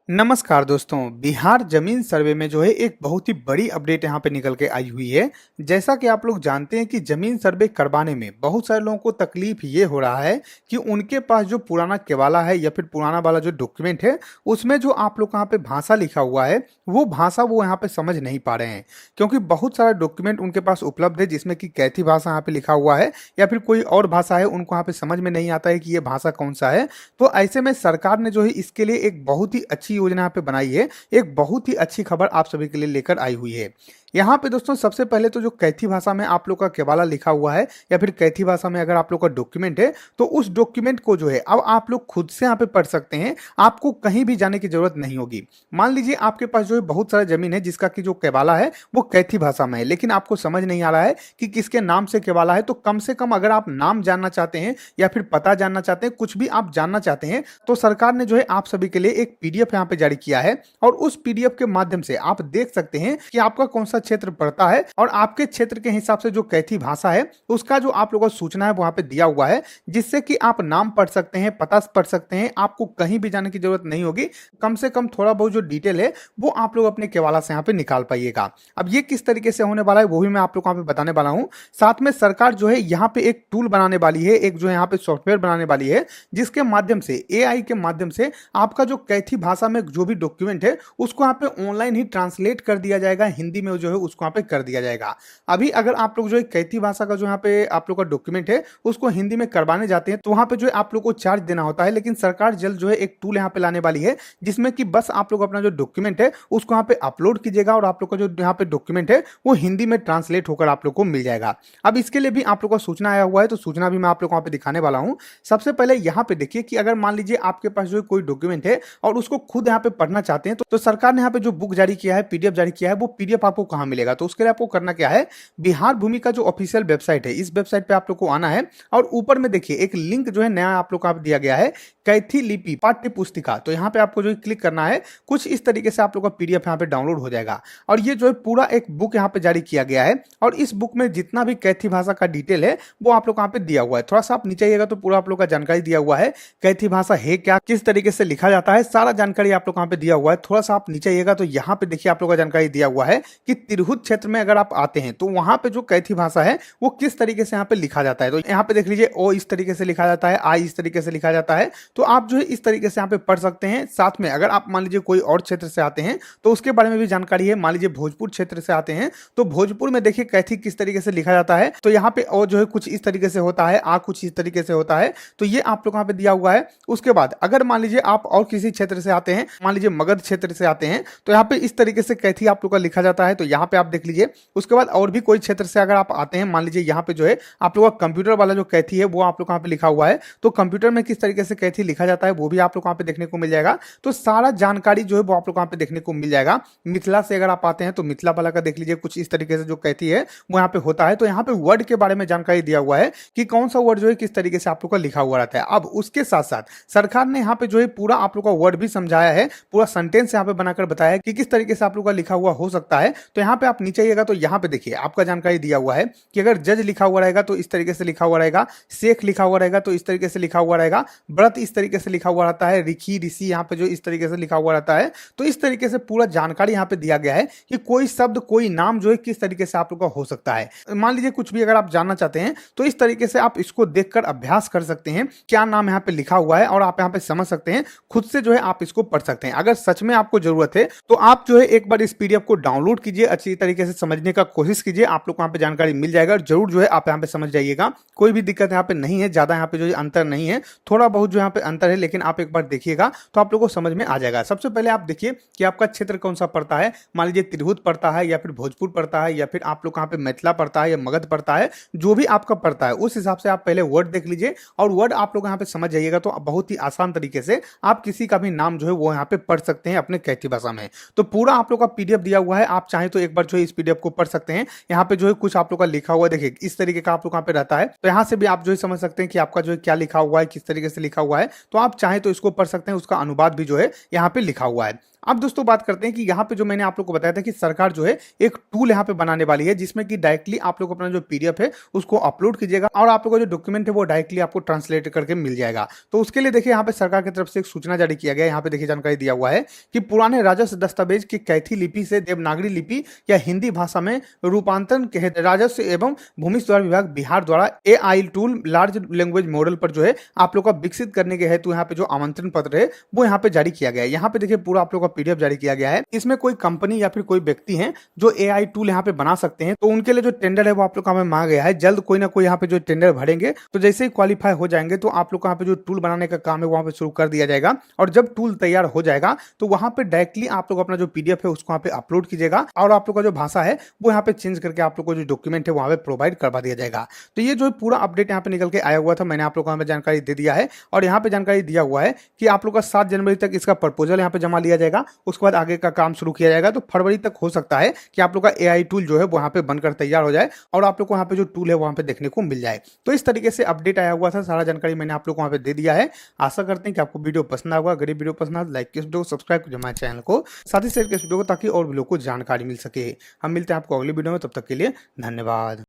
नमस्कार दोस्तों। बिहार जमीन सर्वे में जो है एक बहुत ही बड़ी अपडेट यहाँ पे निकल के आई हुई है। जैसा कि आप लोग जानते हैं कि जमीन सर्वे करवाने में बहुत सारे लोगों को तकलीफ ये हो रहा है कि उनके पास जो पुराना केवाला है या फिर पुराना वाला जो डॉक्यूमेंट है उसमें जो आप लोग यहाँ पे भाषा लिखा हुआ है वो भाषा वो यहाँ पे समझ नहीं पा रहे हैं, क्योंकि बहुत सारा डॉक्यूमेंट उनके पास उपलब्ध है जिसमें कि कैथी भाषा यहाँ पे लिखा हुआ है या फिर कोई और भाषा है, उनको यहाँ पे समझ में नहीं आता है कि ये भाषा कौन सा है। तो ऐसे में सरकार ने जो है इसके लिए एक बहुत ही अच्छी योजना यहाँ पे बनाई है, एक बहुत ही अच्छी खबर आप सभी के लिए लेकर आई हुई है। यहाँ पे दोस्तों सबसे पहले तो जो कैथी भाषा में आप लोग का केवाला लिखा हुआ है या फिर कैथी भाषा में अगर आप लोग का डॉक्यूमेंट है तो उस डॉक्यूमेंट को जो है अब आप लोग खुद से यहाँ पे पढ़ सकते हैं, आपको कहीं भी जाने की जरूरत नहीं होगी। मान लीजिए आपके पास जो है बहुत सारा जमीन है जिसका कि जो केवाला है वो कैथी भाषा में है, लेकिन आपको समझ नहीं आ रहा है कि किसके नाम से केवाला है। तो कम से कम अगर आप नाम जानना चाहते हैं या फिर पता जानना चाहते हैं, कुछ भी आप जानना चाहते हैं, तो सरकार ने जो है आप सभी के लिए एक पीडीएफ यहाँ पे जारी किया है और उस पीडीएफ के माध्यम से आप देख सकते हैं कि आपका कौन सा क्षेत्र पड़ता है और आपके क्षेत्र के हिसाब से जो कैथी भाषा है उसका जो आप लोगों को सूचना है वहां पे दिया हुआ है, जिससे कि आप नाम पढ़ सकते हैं, पता पढ़ सकते हैं, आपको कहीं भी जाने की जरूरत नहीं होगी। कम से कम थोड़ा बहुत जो डिटेल है वो आप लोग अपने केवाला से यहाँ पे निकाल पाइएगा। अब ये किस तरीके से होने वाला है वो भी मैं आप लोग को यहाँ पे बताने वाला हूँ। साथ में सरकार जो है यहाँ पे एक टूल बनाने वाली है, एक जो है यहाँ पे सॉफ्टवेयर बनाने वाली है जिसके माध्यम से एआई के माध्यम से आपका जो कैथी भाषा में जो भी डॉक्यूमेंट है उसको यहाँ पे ऑनलाइन ही ट्रांसलेट कर दिया जाएगा, हिंदी में जो है उसको यहाँ पे कर दिया जाएगा। अभी अगर आप लोग जो है कैथी भाषा का जो यहाँ पे आप लोग का डॉक्यूमेंट है उसको हिंदी में करवाने जाते हैं तो वहां पे जो है आप लोग को चार्ज देना होता है, लेकिन सरकार जल्द जो है एक टूल यहाँ पे लाने वाली है जिसमें कि बस आप लोग अपना जो डॉक्यूमेंट है उसको यहाँ पे अपलोड कीजिएगा और आप लोग का जो यहाँ पे डॉक्यूमेंट है वो हिंदी में ट्रांसलेट होकर आप लोग को मिल जाएगा। अब इसके लिए भी आप लोग का सूचना आया हुआ है, तो सूचना भी मैं आप लोग को यहाँ पे दिखाने वाला हूँ। सबसे पहले यहाँ पे देखिए कि अगर मान लीजिए आपके पास जो कोई डॉक्यूमेंट है और उसको खुद यहाँ पे पढ़ना चाहते हैं तो सरकार ने यहाँ पे जो बुक जारी किया है, पीडीएफ जारी किया है, वो पीडीएफ आपको कहाँ मिलेगा। तो उसके लिए आपको करना क्या है, बिहार भूमि का जो ऑफिशियल वेबसाइट है इस वेबसाइट पे आप लोग को आना है और ऊपर में देखिए एक लिंक जो है नया आप लोग को दिया गया है, कैथी लिपि पाठ्य पुस्तिका। तो यहाँ पे आपको जो क्लिक करना है, कुछ इस तरीके से आप लोग का पीडीएफ यहाँ पे डाउनलोड हो जाएगा और ये जो है पूरा एक बुक यहाँ पे जारी किया गया है और इस बुक में जितना भी कैथी भाषा का डिटेल है वो आप लोग यहाँ पे दिया हुआ है। थोड़ा सा आप नीचे आइएगा तो पूरा आप लोग का जानकारी दिया हुआ है, कैथी भाषा है क्या, किस तरीके से लिखा जाता है, सारा जानकारी आप लोग यहाँ पे दिया हुआ है। थोड़ा सा आप नीचे आइएगा तो यहाँ पे देखिए आप लोग का जानकारी दिया हुआ है कि तिरहुत क्षेत्र में अगर आप आते हैं तो वहां पे जो कैथी भाषा है वो किस तरीके से यहाँ पे लिखा जाता है। तो यहाँ पे देख लीजिए ओ इस तरीके से लिखा जाता है, आई इस तरीके से लिखा जाता है। तो आप जो है इस तरीके से यहाँ पे पढ़ सकते हैं। साथ में अगर आप मान लीजिए कोई और क्षेत्र से आते हैं तो उसके बारे में भी जानकारी है। मान लीजिए भोजपुर क्षेत्र से आते हैं तो भोजपुर में देखिए कैथी किस तरीके से लिखा जाता है। तो यहाँ पे ओ जो है कुछ इस तरीके से होता है, आ कुछ इस तरीके से होता है। तो ये आप लोग यहाँ पे दिया हुआ है। उसके बाद अगर मान लीजिए आप और किसी क्षेत्र से आते हैं, मान लीजिए मगध क्षेत्र से आते हैं तो यहाँ पे इस तरीके से कैथी आप लोग का लिखा जाता है। तो यहाँ पे आप देख लीजिए। उसके बाद और भी कोई क्षेत्र से अगर आप आते हैं, मान लीजिए यहाँ पे जो है आप लोग का कंप्यूटर वाला जो कैथी है वो आप लोग यहाँ पे लिखा हुआ है। तो कंप्यूटर में किस तरीके से कैथी लिखा जाता है वो भी आप लोग यहाँ पे देखने को मिल जाएगा। तो सारा जानकारी जो है वो आप लोग यहाँ पे देखने को मिल जाएगा। मिथिला से अगर आप आते हैं तो मिथिला वाला का देख लीजिए, कुछ इस तरीके से जो कैथी है वो यहाँ पे होता है। तो यहाँ पे वर्ड के बारे में जानकारी दिया हुआ है कि कौन सा वर्ड जो है किस तरीके से आप लोग का लिखा हुआ रहता है। अब उसके साथ साथ सरकार ने यहाँ पे जो है पूरा आप लोग का वर्ड भी समझाया है, पूरा सेंटेंस यहाँ पे बनाकर बताया कि किस तरीके से आप लोग का लिखा हुआ हो सकता है। तो यहाँ पे आप नीचे आइएगा तो यहाँ पे देखिए आपका जानकारी दिया हुआ है कि अगर जज लिखा हुआ रहेगा तो इस तरीके से लिखा हुआ रहेगा, शेख लिखा हुआ रहेगा तो इस तरीके से लिखा हुआ रहेगा, व्रत इस तरीके से लिखा हुआ रहता है, ऋषि ऋषि यहाँ पे जो इस तरीके से लिखा हुआ रहता है। तो इस तरीके से पूरा जानकारी यहाँ पे दिया गया है कि कोई शब्द कोई नाम जो है किस तरीके से आप लोग का हो सकता है। मान लीजिए कुछ भी अगर आप जानना चाहते हैं तो इस तरीके से आप इसको देखकर अभ्यास कर सकते हैं क्या नाम यहाँ पे लिखा हुआ है और आप यहाँ पे समझ सकते हैं, खुद से जो है आप इसको पढ़ सकते हैं। अगर सच में आपको जरूरत है तो आप जो है एक बार इस पीडीएफ को डाउनलोड कीजिए, अच्छी तरीके से समझने का कोशिश कीजिए, आप लोग को यहाँ पे जानकारी मिल जाएगा और जरूर जो है आप यहाँ पे समझ जाइएगा। कोई भी दिक्कत यहाँ पे नहीं है, ज्यादा यहाँ पे जो अंतर नहीं है, थोड़ा बहुत जो यहाँ पे अंतर है, लेकिन आप एक बार देखिएगा तो आप लोग को समझ में आ जाएगा। सबसे पहले आप देखिए कि आपका क्षेत्र कौन सा पड़ता है। मान लीजिए तिरहुत पड़ता है या फिर भोजपुर पड़ता है या फिर आप लोग यहाँ पे मिथिला पड़ता है या मगध पड़ता है, जो भी आपका पड़ता है उस हिसाब से आप पहले वर्ड देख लीजिए और वर्ड आप लोग यहाँ पे समझ जाइएगा। तो बहुत ही आसान तरीके से आप किसी का भी नाम जो है वो यहाँ पे पढ़ सकते हैं अपने कैथी भाषा में। तो पूरा आप लोग का पीडीएफ दिया हुआ है, आप चाहें तो एक बार जो है इस पीडीएफ को पढ़ सकते हैं। यहाँ पे जो है कुछ आप लोग का लिखा हुआ है, देखिए इस तरीके का आप लोग यहाँ पे रहता है। तो यहाँ से भी आप जो है समझ सकते हैं कि आपका जो है क्या लिखा हुआ है, किस तरीके से लिखा हुआ है। तो आप चाहें तो इसको पढ़ सकते हैं, उसका अनुवाद भी जो है यहाँ पे लिखा हुआ है। अब दोस्तों बात करते हैं कि यहाँ पे जो मैंने आप लोग को बताया था कि सरकार जो है एक टूल यहाँ पे बनाने वाली है, जिसमें कि डायरेक्टली आप लोग अपना जो पीडीएफ है उसको अपलोड कीजिएगा और आप लोग का जो डॉक्यूमेंट है वो डायरेक्टली आपको ट्रांसलेट करके मिल जाएगा। तो उसके लिए देखिए यहाँ पे सरकार की तरफ से एक सूचना जारी किया गया है। यहाँ पे देखिए जानकारी दिया हुआ है कि पुराने राजस्व दस्तावेज की कैथी लिपि से देवनागरी लिपि या हिंदी भाषा में रूपांतरण के हेतु राजस्व एवं भूमि सुधार विभाग बिहार द्वारा AI tool large language model पर जो है आप लोग का विकसित करने के हेतु यहाँ पे जो आमंत्रण पत्र है वो यहाँ पे जारी किया गया है। यहाँ पे देखिए पूरा आप लोग का पीडीएफ जारी किया गया है। इसमें कोई कंपनी या फिर कोई व्यक्ति है जो एआई टूल यहाँ पे बना सकते हैं, तो उनके लिए जो टेंडर है वो आप लोग का हमें मांगा गया है। जल्द कोई ना कोई यहाँ पे जो टेंडर भरेंगे, तो जैसे ही क्वालिफाई हो जाएंगे तो आप लोग को यहाँ पे जो टूल बनाने का काम है वहां पे शुरू कर दिया जाएगा। और जब टूल तैयार हो जाएगा तो वहां पे डायरेक्टली आप लोग अपना जो पीडीएफ है उसको यहाँ पे अपलोड कीजिएगा और आप लोग का जो भाषा है वो यहाँ पे चेंज करके आप लोग को जो डॉक्यूमेंट है वहां पे प्रोवाइड करवा दिया जाएगा। तो ये जो पूरा अपडेट यहाँ पे निकल के आया हुआ था, मैंने आप लोग को यहाँ पे जानकारी दे दिया है। और यहाँ पे जानकारी दिया हुआ है कि आप लोग का 7 जनवरी तक इसका प्रपोजल यहाँ पे जमा लिया जाएगा, उसके बाद आगे का काम शुरू किया जाएगा। तो फरवरी तक हो सकता है कि आप लोग का एआई टूल जो है वहां पे बनकर तैयार हो जाए और आप लोग को वहां पे जो टूल है वहां पे देखने को मिल जाए। तो इस तरीके से अपडेट आया हुआ था, सारा जानकारी मैंने आप लोग को वहां पे दे दिया है। आशा करते हैं कि आपको वीडियो पसंद आएगा। अगर वीडियो पसंद आए लाइक कीजिए, सब्सक्राइब कीजिए हमारे चैनल को, साथ ही शेयर कीजिए वीडियो को, ताकि और भी लोग को जानकारी मिल सके। हम मिलते हैं आपको अगली वीडियो में, तब तक के लिए धन्यवाद।